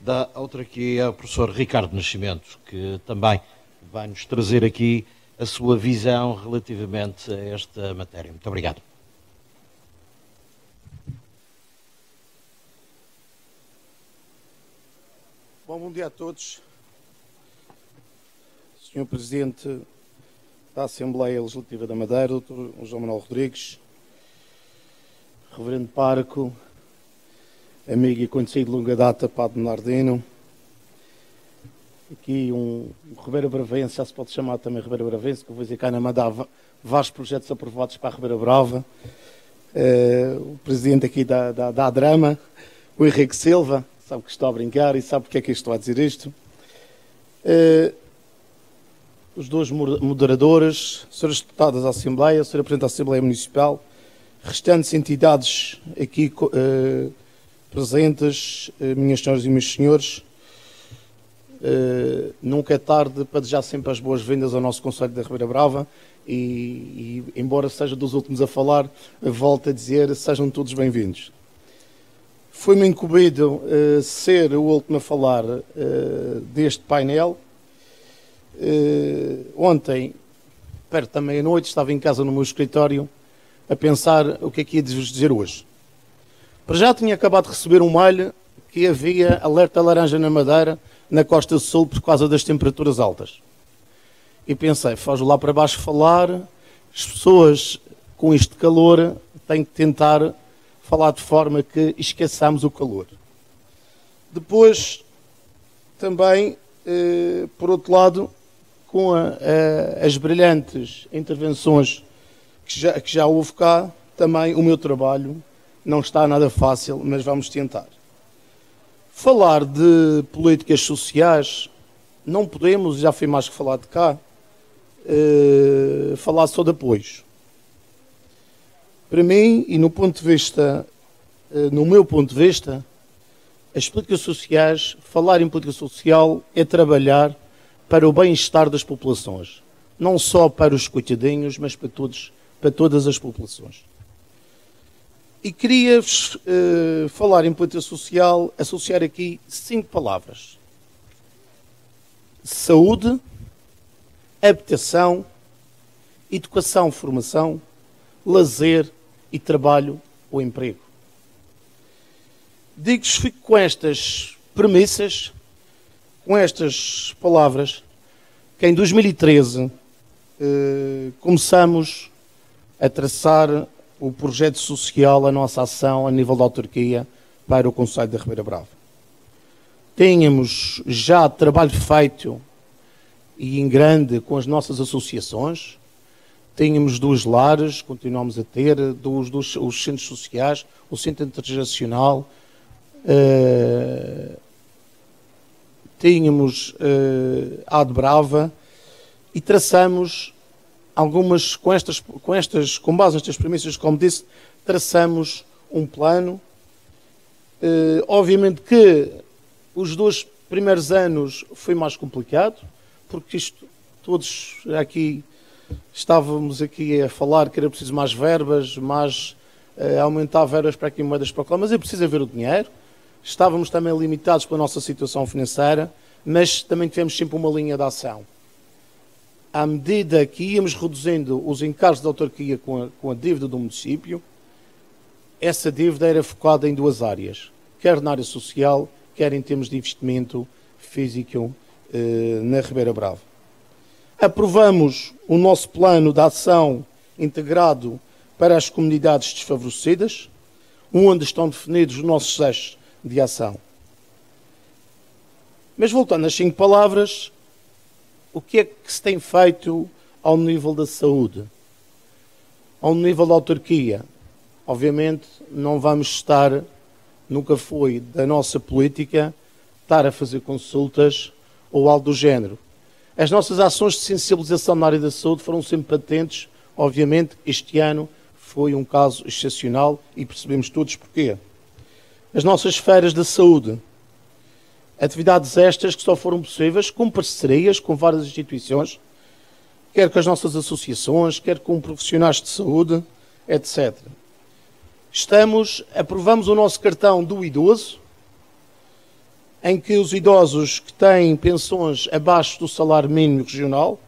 da autarquia, o professor Ricardo Nascimento, que também vai nos trazer aqui a sua visão relativamente a esta matéria. Muito obrigado. Bom dia a todos. Senhor Presidente da Assembleia Legislativa da Madeira, Dr. João Manuel Rodrigues, Reverendo Pároco, amigo e conhecido de longa data, Padre Bernardino, aqui um Ribeira Bravense, já se pode chamar também Ribeira Bravense, que eu vou dizer cá na Madeira, vários projetos aprovados para a Ribeira Brava, o Presidente aqui da ADRAMA, o Henrique Silva, sabe que estou a brincar e sabe porque é que estou a dizer isto. Os dois moderadores, senhores deputados da Assembleia, senhor Presidente da Assembleia Municipal, restantes entidades aqui presentes, minhas senhoras e meus senhores, nunca é tarde para desejar sempre as boas-vindas ao nosso Conselho da Ribeira Brava e embora seja dos últimos a falar, volto a dizer, sejam todos bem-vindos. Foi-me incumbido ser o último a falar deste painel. Ontem, perto da meia-noite, estava em casa no meu escritório a pensar o que é que ia vos dizer hoje. Para já tinha acabado de receber um mail que havia alerta laranja na Madeira, na Costa Sul, por causa das temperaturas altas. E pensei, faz lá para baixo falar, as pessoas com este calor têm que tentar falar de forma que esqueçamos o calor. Depois, também, por outro lado, com as brilhantes intervenções que já houve cá, também o meu trabalho não está nada fácil, mas vamos tentar. Falar de políticas sociais, não podemos, já foi mais que falar de cá, falar só de apoios. Para mim, e no meu ponto de vista, as políticas sociais, falar em política social é trabalhar para o bem-estar das populações. Não só para os coitadinhos, mas para todas as populações. E queria-vos falar em política social, associar aqui 5 palavras. Saúde, habitação, educação, formação, lazer e trabalho ou emprego. Digo-vos, fico com estas premissas, com estas palavras, que em 2013 começamos a traçar o projeto social, a nossa ação a nível da autarquia para o Conselho da Ribeira Brava. Tínhamos já trabalho feito e em grande com as nossas associações, tínhamos 2 lares, continuamos a ter, os centros sociais, o Centro Intergeracional, tínhamos a de Brava e traçamos algumas, com base nestas premissas, como disse, traçamos um plano. Obviamente que os 2 primeiros anos foi mais complicado, porque todos aqui estávamos aqui a falar que era preciso mais verbas, mais aumentar verbas para aqui moedas para lá, mas é preciso haver o dinheiro. Estávamos também limitados pela nossa situação financeira, mas também tivemos sempre uma linha de ação. À medida que íamos reduzindo os encargos da autarquia com a dívida do município, essa dívida era focada em 2 áreas, quer na área social, quer em termos de investimento físico na Ribeira Brava. Aprovamos o nosso plano de ação integrado para as comunidades desfavorecidas, onde estão definidos os nossos eixos de ação. Mas voltando às 5 palavras, o que é que se tem feito ao nível da saúde? Ao nível da autarquia? Obviamente não vamos estar, nunca foi da nossa política, estar a fazer consultas ou algo do género. As nossas ações de sensibilização na área da saúde foram sempre patentes. Obviamente este ano foi um caso excepcional e percebemos todos porquê. As nossas feiras da saúde, atividades estas que só foram possíveis com parcerias com várias instituições, quer com as nossas associações, quer com profissionais de saúde, etc. Aprovamos o nosso cartão do idoso, em que os idosos que têm pensões abaixo do salário mínimo regional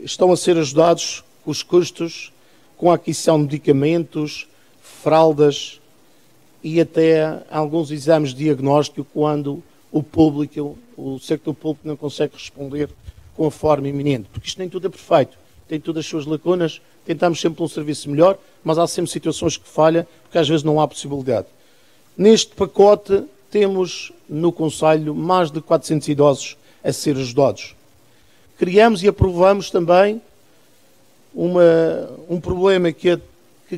estão a ser ajudados com os custos, com a aquisição de medicamentos, fraldas e até alguns exames de diagnóstico quando o público, o sector público não consegue responder com a forma iminente. Porque isto nem tudo é perfeito, tem todas as suas lacunas, tentamos sempre um serviço melhor, mas há sempre situações que falham, porque às vezes não há possibilidade. Neste pacote temos no Conselho mais de 400 idosos a ser ajudados. Criamos e aprovamos também um problema que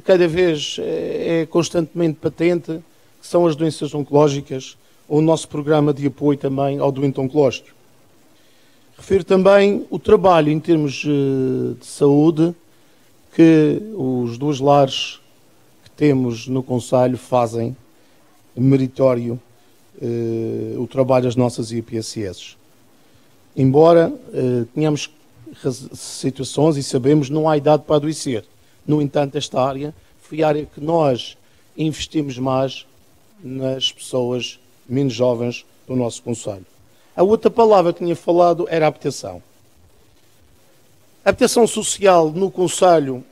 cada vez é constantemente patente, que são as doenças oncológicas, o nosso programa de apoio também ao doente oncológico. Refiro também o trabalho em termos de saúde que os 2 lares que temos no Conselho fazem, meritório, o trabalho das nossas IPSS. Embora tenhamos situações e sabemos não há idade para adoecer. No entanto, esta área foi a área que nós investimos mais nas pessoas menos jovens do nosso Conselho. A outra palavra que tinha falado era a habitação. A habitação social no Conselho,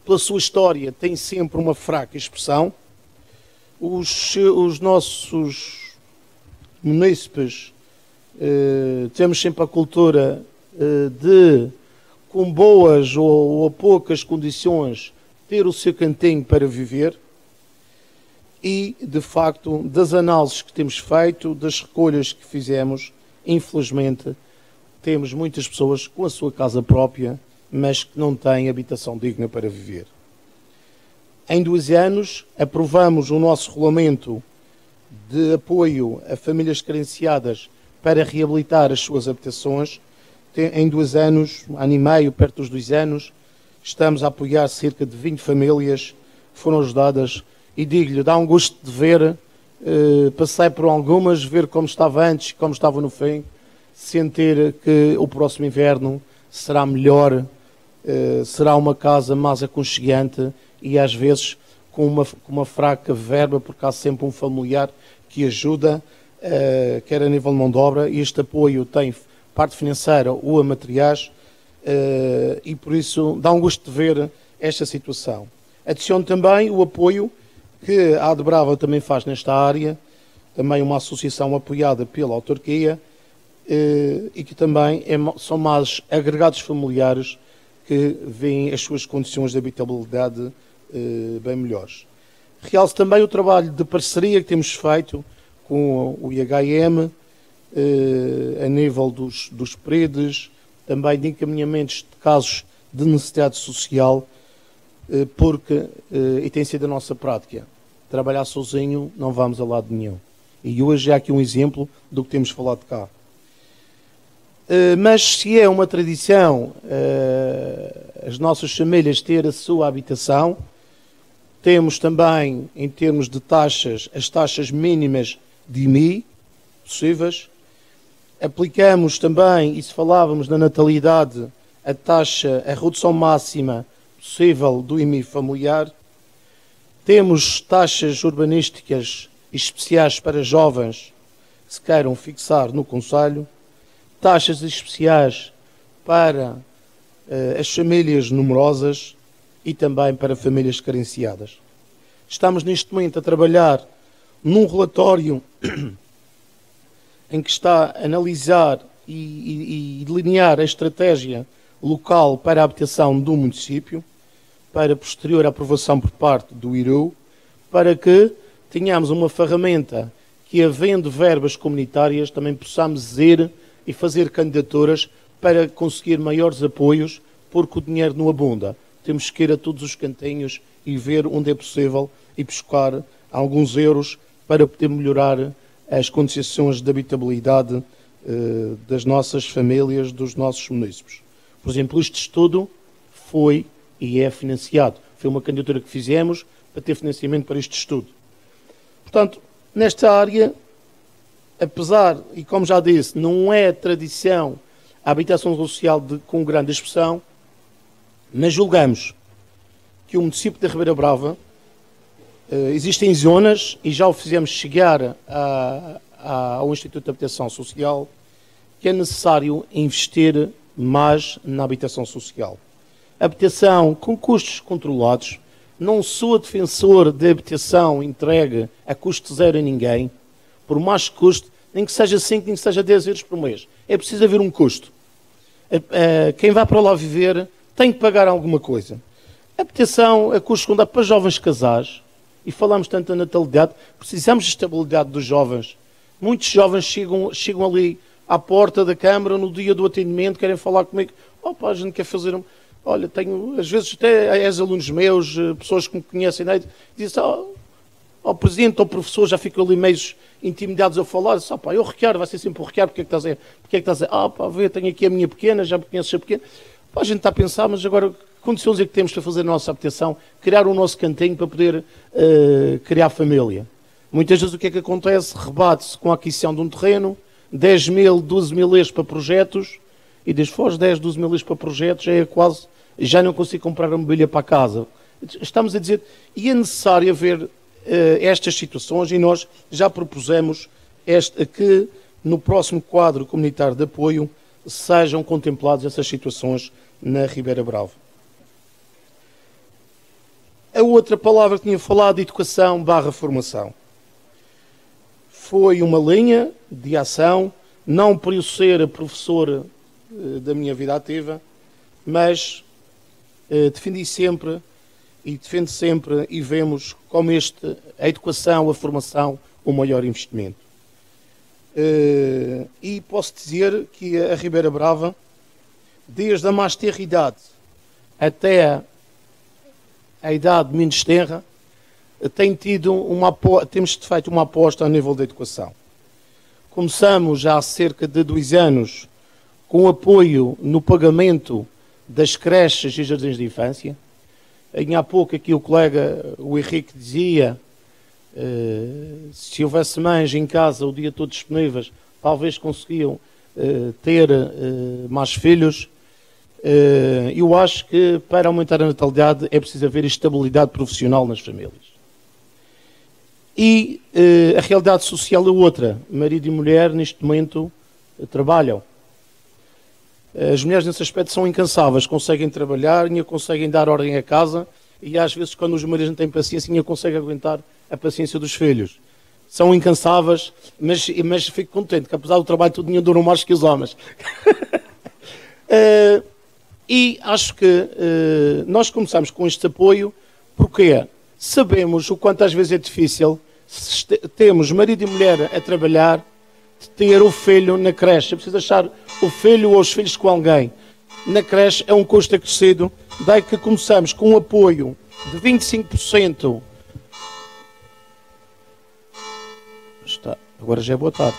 pela sua história, tem sempre uma fraca expressão. Os nossos munícipes temos sempre a cultura de, com boas ou poucas condições, ter o seu cantinho para viver. E, de facto, das análises que temos feito, das recolhas que fizemos, infelizmente, temos muitas pessoas com a sua casa própria, mas que não têm habitação digna para viver. Em 2 anos, aprovamos o nosso regulamento de apoio a famílias carenciadas para reabilitar as suas habitações. Em 2 anos, ano e meio, perto dos 2 anos, estamos a apoiar cerca de 20 famílias que foram ajudadas. E digo-lhe, dá um gosto de ver, passei por algumas, ver como estava antes, como estava no fim, sentir que o próximo inverno será melhor, será uma casa mais aconchegante e às vezes com uma fraca verba, porque há sempre um familiar que ajuda, quer a nível de mão de obra, e este apoio tem parte financeira ou a materiais, e por isso dá um gosto de ver esta situação. Adiciono também o apoio que a AD Brava também faz nesta área, também uma associação apoiada pela autarquia, e que também são mais agregados familiares que veem as suas condições de habitabilidade bem melhores. Realço também o trabalho de parceria que temos feito com o IHM, a nível dos PREDES, também de encaminhamentos de casos de necessidade social, porque, e tem sido a nossa prática, trabalhar sozinho não vamos a lado nenhum. E hoje há aqui um exemplo do que temos falado cá. Mas se é uma tradição as nossas famílias ter a sua habitação, temos também, em termos de taxas, as taxas mínimas de IMI possíveis. Aplicamos também, e se falávamos na natalidade, a redução máxima possível do IMI familiar. Temos taxas urbanísticas especiais para jovens que se queiram fixar no Conselho, taxas especiais para as famílias numerosas e também para famílias carenciadas. Estamos neste momento a trabalhar num relatório em que está a analisar e delinear a estratégia local para a habitação do município, para posterior aprovação por parte do IRU, para que tenhamos uma ferramenta que, havendo verbas comunitárias, também possamos ir e fazer candidaturas para conseguir maiores apoios, porque o dinheiro não abunda. Temos que ir a todos os cantinhos e ver onde é possível e buscar alguns euros para poder melhorar as condições de habitabilidade das nossas famílias, dos nossos munícipes. Por exemplo, este estudo foi e é financiado. Foi uma candidatura que fizemos para ter financiamento para este estudo. Portanto, nesta área, apesar, e como já disse, não é tradição a habitação social com grande expressão, mas julgamos que o município de Ribeira Brava Existem zonas, e já o fizemos chegar ao Instituto de Habitação Social, que é necessário investir mais na habitação social. Habitação com custos controlados. Não sou defensor de habitação entregue a custo zero a ninguém, por mais custo, nem que seja 5, nem que seja 10 euros por mês. É preciso haver um custo. Quem vai para lá viver tem que pagar alguma coisa. Habitação a custo controlado para jovens casais, e falamos tanto da natalidade, precisamos de estabilidade dos jovens. Muitos jovens chegam ali à porta da Câmara no dia do atendimento, querem falar comigo. Opa, a gente quer fazer... Olha, às vezes até és alunos meus, pessoas que me conhecem, né, dizem, ao presidente ou professor, já ficam ali meio intimidados a falar, dizem, pá, eu Ricardo, vai ser sempre o Ricardo, porque é que estás a dizer? Porque é que estás a dizer? Pá, vê, tenho aqui a minha pequena, já me conheces a pequena. Pá, a gente está a pensar, mas agora, que condições é que temos para fazer a nossa habitação, criar o nosso cantinho para poder criar família? Muitas vezes o que é que acontece? Rebate-se com a aquisição de um terreno, 10 mil, 12 mil euros para projetos, e desde fora 10, 12 mil euros para projetos, já não consigo comprar a mobília para a casa. Estamos a dizer, e é necessário haver estas situações, e nós já propusemos que no próximo quadro comunitário de apoio sejam contempladas essas situações na Ribeira Brava. A outra palavra que tinha falado, educação / formação. Foi uma linha de ação, não por eu ser professor da minha vida ativa, mas defendi sempre e defendo sempre, e vemos como a educação, a formação, o maior investimento. E posso dizer que a Ribeira Brava, desde a mais tenra idade até a idade menos tenra, temos feito uma aposta a nível da educação. Começamos já há cerca de 2 anos com apoio no pagamento das creches e jardins de infância. Há pouco aqui o colega, o Henrique, dizia, se houvesse mães em casa o dia todo disponíveis, talvez conseguiam ter mais filhos. Eu acho que para aumentar a natalidade é preciso haver estabilidade profissional nas famílias. E a realidade social é outra. Marido e mulher, neste momento, trabalham. As mulheres, nesse aspecto, são incansáveis. Conseguem trabalhar, ainda conseguem dar ordem à casa, e às vezes, quando os maridos não têm paciência, ainda conseguem aguentar a paciência dos filhos. São incansáveis, mas fico contente, que apesar do trabalho, tudo dinheiro duram mais que os homens. E acho que nós começamos com este apoio porque sabemos o quanto às vezes é difícil, se temos marido e mulher a trabalhar, de ter o filho na creche. É preciso deixar o filho ou os filhos com alguém. Na creche é um custo acrescido, daí que começamos com um apoio de 25%. Agora já é boa tarde.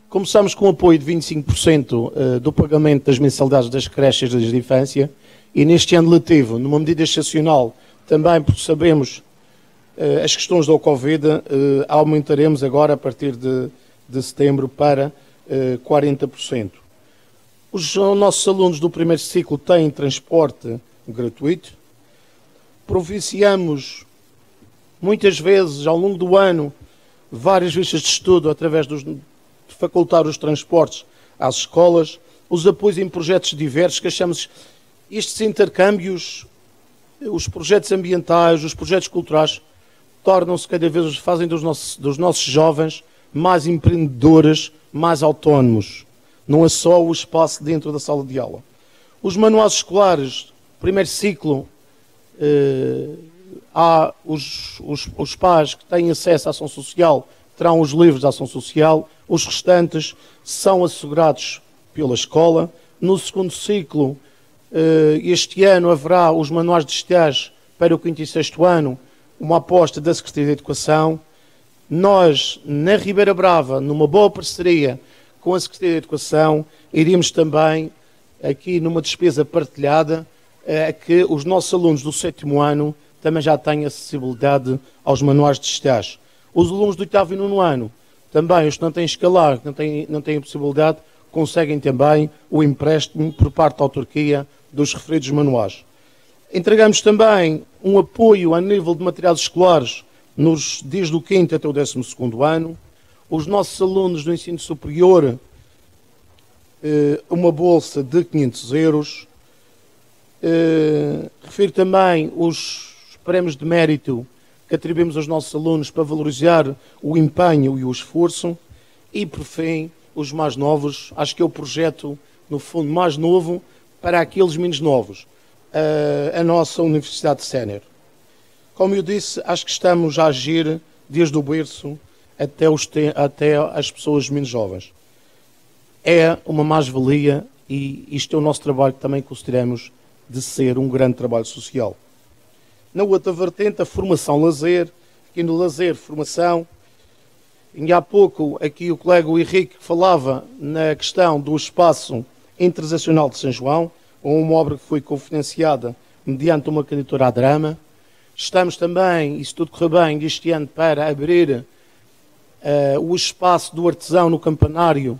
Começamos com um apoio de 25% do pagamento das mensalidades das creches de infância, e neste ano letivo, numa medida excepcional, também porque sabemos as questões da Covid, aumentaremos agora a partir de setembro para 40%. Os nossos alunos do primeiro ciclo têm transporte gratuito. Providenciamos muitas vezes ao longo do ano várias vistas de estudo através de facultar os transportes às escolas, os apoios em projetos diversos, que achamos estes intercâmbios, os projetos ambientais, os projetos culturais, tornam-se cada vez, fazem dos nossos jovens mais empreendedores, mais autónomos. Não é só o espaço dentro da sala de aula. Os manuais escolares, primeiro ciclo, há os pais que têm acesso à ação social, terão os livros da ação social, os restantes são assegurados pela escola. No segundo ciclo, este ano haverá os manuais de estágio para o 5º e 6º ano, uma aposta da Secretaria de Educação. Nós, na Ribeira Brava, numa boa parceria com a Secretaria de Educação, iríamos também, aqui numa despesa partilhada, que os nossos alunos do 7º ano também já têm acessibilidade aos manuais de estágio. Os alunos do 8º e 9º ano, também os que não têm escalar, que não têm a possibilidade, conseguem também o empréstimo por parte da autarquia dos referidos manuais. Entregamos também um apoio a nível de materiais escolares desde o 5º até o 12º ano. Os nossos alunos do ensino superior, uma bolsa de 500 euros. Refiro também os prémios de mérito que atribuímos aos nossos alunos para valorizar o empenho e o esforço. E, por fim, os mais novos, acho que é o projeto, no fundo, mais novo para aqueles menos novos, a nossa Universidade Sénior. Como eu disse, acho que estamos a agir desde o berço até as pessoas menos jovens. É uma mais-valia e isto é o nosso trabalho que também consideramos de ser um grande trabalho social. Na outra vertente, a formação-lazer, aqui no lazer, formação. E há pouco, aqui o colega Henrique falava na questão do espaço internacional de São João, uma obra que foi cofinanciada mediante uma candidatura à Drama. Estamos também, e se tudo correr bem, este ano para abrir o espaço do artesão no campanário,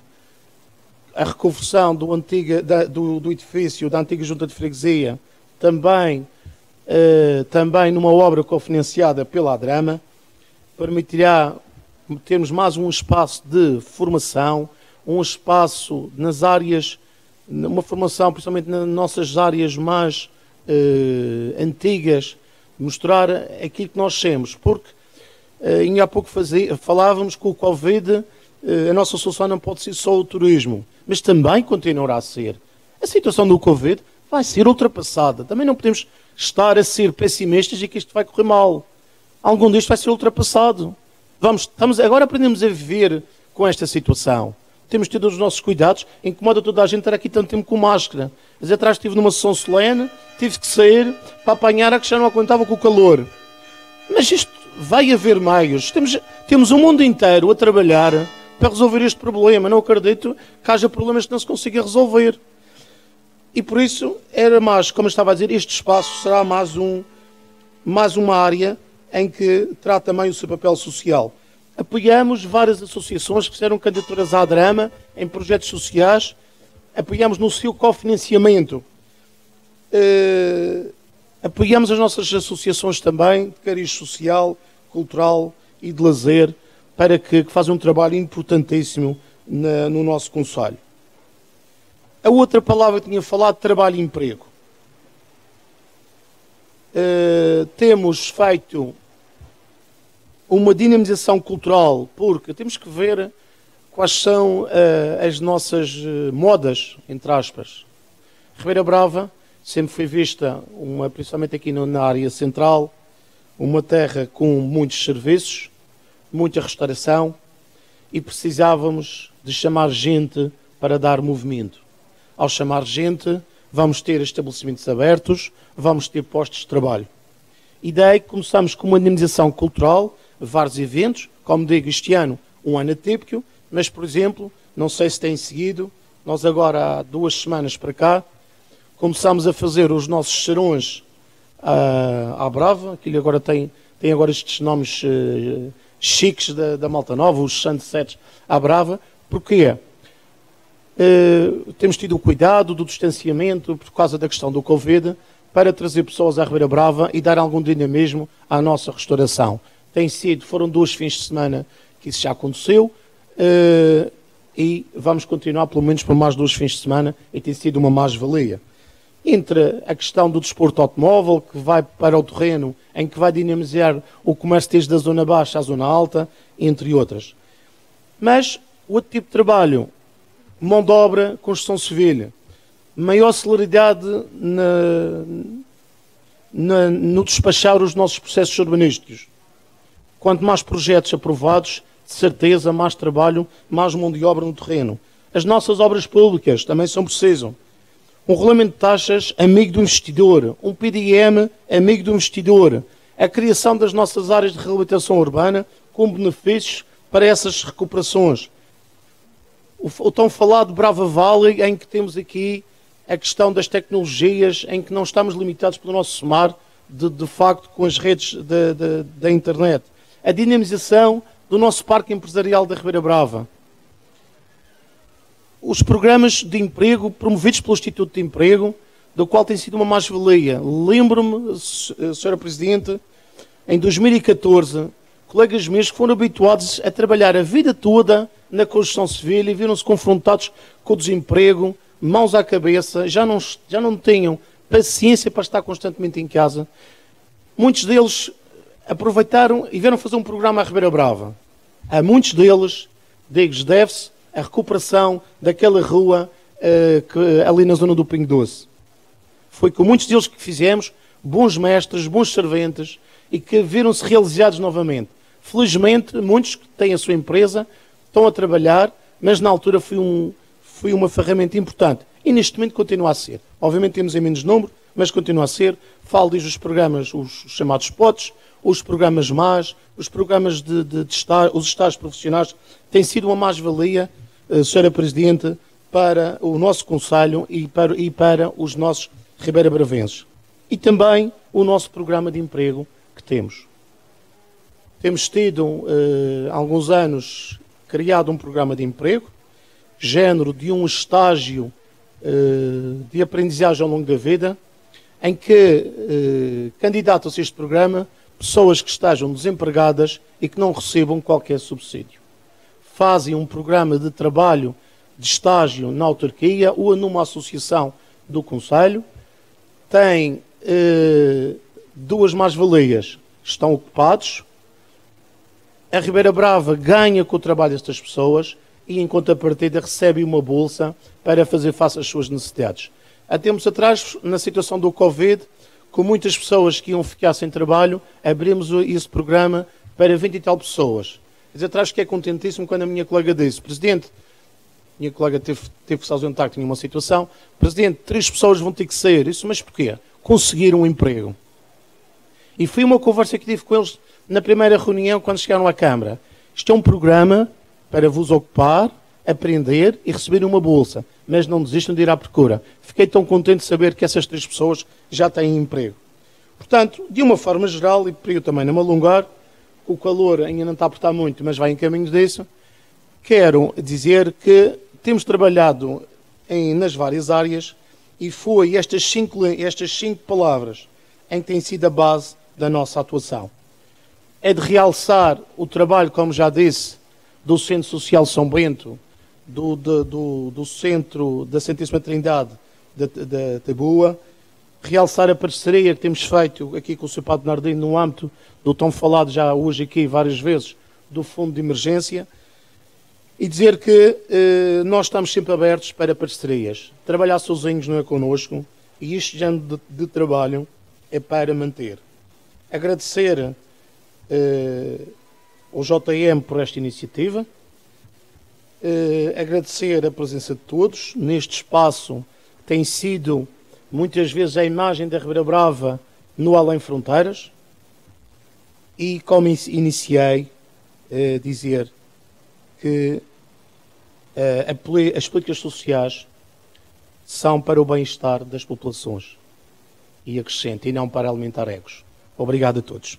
a reconversão do edifício da antiga Junta de Freguesia, também numa obra cofinanciada pela Drama, permitirá termos mais um espaço de formação, um espaço nas áreas, uma formação principalmente nas nossas áreas mais antigas, mostrar aquilo que nós temos, porque há pouco falávamos que o Covid, a nossa solução não pode ser só o turismo, mas também continuará a ser. A situação do Covid vai ser ultrapassada. Também não podemos estar a ser pessimistas e que isto vai correr mal. Algum disto vai ser ultrapassado. Agora aprendemos a viver com esta situação. Temos tido os nossos cuidados. Incomoda toda a gente estar aqui tanto tempo com máscara. Mas atrás estive numa sessão solene, tive que sair para apanhar a que já não aguentava com o calor. Mas isto vai haver meios. Temos o mundo inteiro a trabalhar para resolver este problema. Não acredito que haja problemas que não se consiga resolver. E por isso, era mais, como eu estava a dizer, este espaço será mais uma área em que terá também o seu papel social. Apoiamos várias associações que fizeram candidaturas à Drama em projetos sociais. Apoiamos no seu cofinanciamento. Apoiamos as nossas associações também de cariz social, cultural e de lazer, para que fazem um trabalho importantíssimo no nosso concelho. A outra palavra que tinha falado, trabalho e emprego. Temos feito uma dinamização cultural, porque temos que ver quais são as nossas modas, entre aspas. Ribeira Brava sempre foi vista, principalmente aqui na área central, uma terra com muitos serviços, muita restauração, e precisávamos de chamar gente para dar movimento. Ao chamar gente, vamos ter estabelecimentos abertos, vamos ter postos de trabalho. E daí começamos com uma dinamização cultural, vários eventos, como digo, este ano, um ano atípico, mas, por exemplo, não sei se têm seguido, nós agora há 2 semanas para cá, começamos a fazer os nossos sarões à Brava, que agora tem agora estes nomes chiques da Malta Nova, os sunsets à Brava. Porquê? Temos tido o cuidado do distanciamento por causa da questão do Covid para trazer pessoas à Ribeira Brava e dar algum dinamismo à nossa restauração. Foram 2 fins de semana que isso já aconteceu e vamos continuar pelo menos por mais 2 fins de semana e tem sido uma mais-valia. Entre a questão do desporto automóvel, que vai para o terreno, em que vai dinamizar o comércio desde a zona baixa à zona alta, entre outras. Mas outro tipo de trabalho, mão de obra, construção civil, maior celeridade no despachar os nossos processos urbanísticos. Quanto mais projetos aprovados, de certeza, mais trabalho, mais mão de obra no terreno. As nossas obras públicas também são precisas. Um regulamento de taxas amigo do investidor, um PDM amigo do investidor, a criação das nossas áreas de reabilitação urbana com benefícios para essas recuperações. O tão falado Brava Valley, em que temos aqui a questão das tecnologias, em que não estamos limitados pelo nosso SMAR, de facto, com as redes da internet. A dinamização do nosso parque empresarial da Ribeira Brava. os programas de emprego promovidos pelo Instituto de Emprego, do qual tem sido uma mais-valia. Lembro-me, Sra. Presidente, em 2014, colegas meus que foram habituados a trabalhar a vida toda na construção civil e viram-se confrontados com o desemprego, mãos à cabeça, já não tinham paciência para estar constantemente em casa. Muitos deles aproveitaram e vieram fazer um programa à Ribeira Brava. A muitos deles, digo-lhes, deve-se a recuperação daquela rua ali na zona do Pingo Doce. Foi com muitos deles que fizemos, bons mestres, bons serventes, e que viram-se realizados novamente. Felizmente, muitos que têm a sua empresa estão a trabalhar, mas na altura foi uma ferramenta importante. E neste momento continua a ser. Obviamente temos em menos número, mas continua a ser. Falo dos programas, os chamados POTs, os programas MAS, os programas os estágios profissionais, têm sido uma mais-valia, Sra. Presidente, para o nosso Conselho e para os nossos ribeira-bravenses. E também o nosso programa de emprego que temos. Temos tido, há alguns anos, criado um programa de emprego, género de um estágio de aprendizagem ao longo da vida, em que candidatam-se a este programa pessoas que estejam desempregadas e que não recebam qualquer subsídio. Fazem um programa de trabalho de estágio na autarquia ou numa associação do Conselho, têm duas mais-valias, estão ocupados, a Ribeira Brava ganha com o trabalho destas pessoas e, em contrapartida, recebe uma bolsa para fazer face às suas necessidades. Há tempos atrás, na situação do Covid, com muitas pessoas que iam ficar sem trabalho, abrimos esse programa para 20 e tal pessoas. Diz atrás que é contentíssimo quando a minha colega disse: Presidente, minha colega teve que se ausentar, que tinha uma situação, Presidente, 3 pessoas vão ter que sair. Isso, mas porquê? Conseguir um emprego. E foi uma conversa que tive com eles na primeira reunião, quando chegaram à Câmara. Isto é um programa para vos ocupar, aprender e receber uma bolsa, mas não desistam de ir à procura. Fiquei tão contente de saber que essas 3 pessoas já têm emprego. Portanto, de uma forma geral, e para eu também não me alongar, o calor ainda não está a apertar muito, mas vai em caminho disso, quero dizer que temos trabalhado nas várias áreas e foi estas cinco palavras em que tem sido a base da nossa atuação. É de realçar o trabalho, como já disse, do Centro Social São Bento, do Centro da Santíssima Trindade da Taboa, realçar a parceria que temos feito aqui com o Sr. Padre Nardino no âmbito do tão falado já hoje aqui várias vezes do Fundo de Emergência, e dizer que nós estamos sempre abertos para parcerias. Trabalhar sozinhos não é connosco, e este género de trabalho é para manter. Agradecer ao JM por esta iniciativa, agradecer a presença de todos neste espaço que tem sido muitas vezes a imagem da Ribeira Brava no Além Fronteiras, e como iniciei, dizer que as políticas sociais são para o bem-estar das populações, e acrescento, e não para alimentar egos. Obrigado a todos.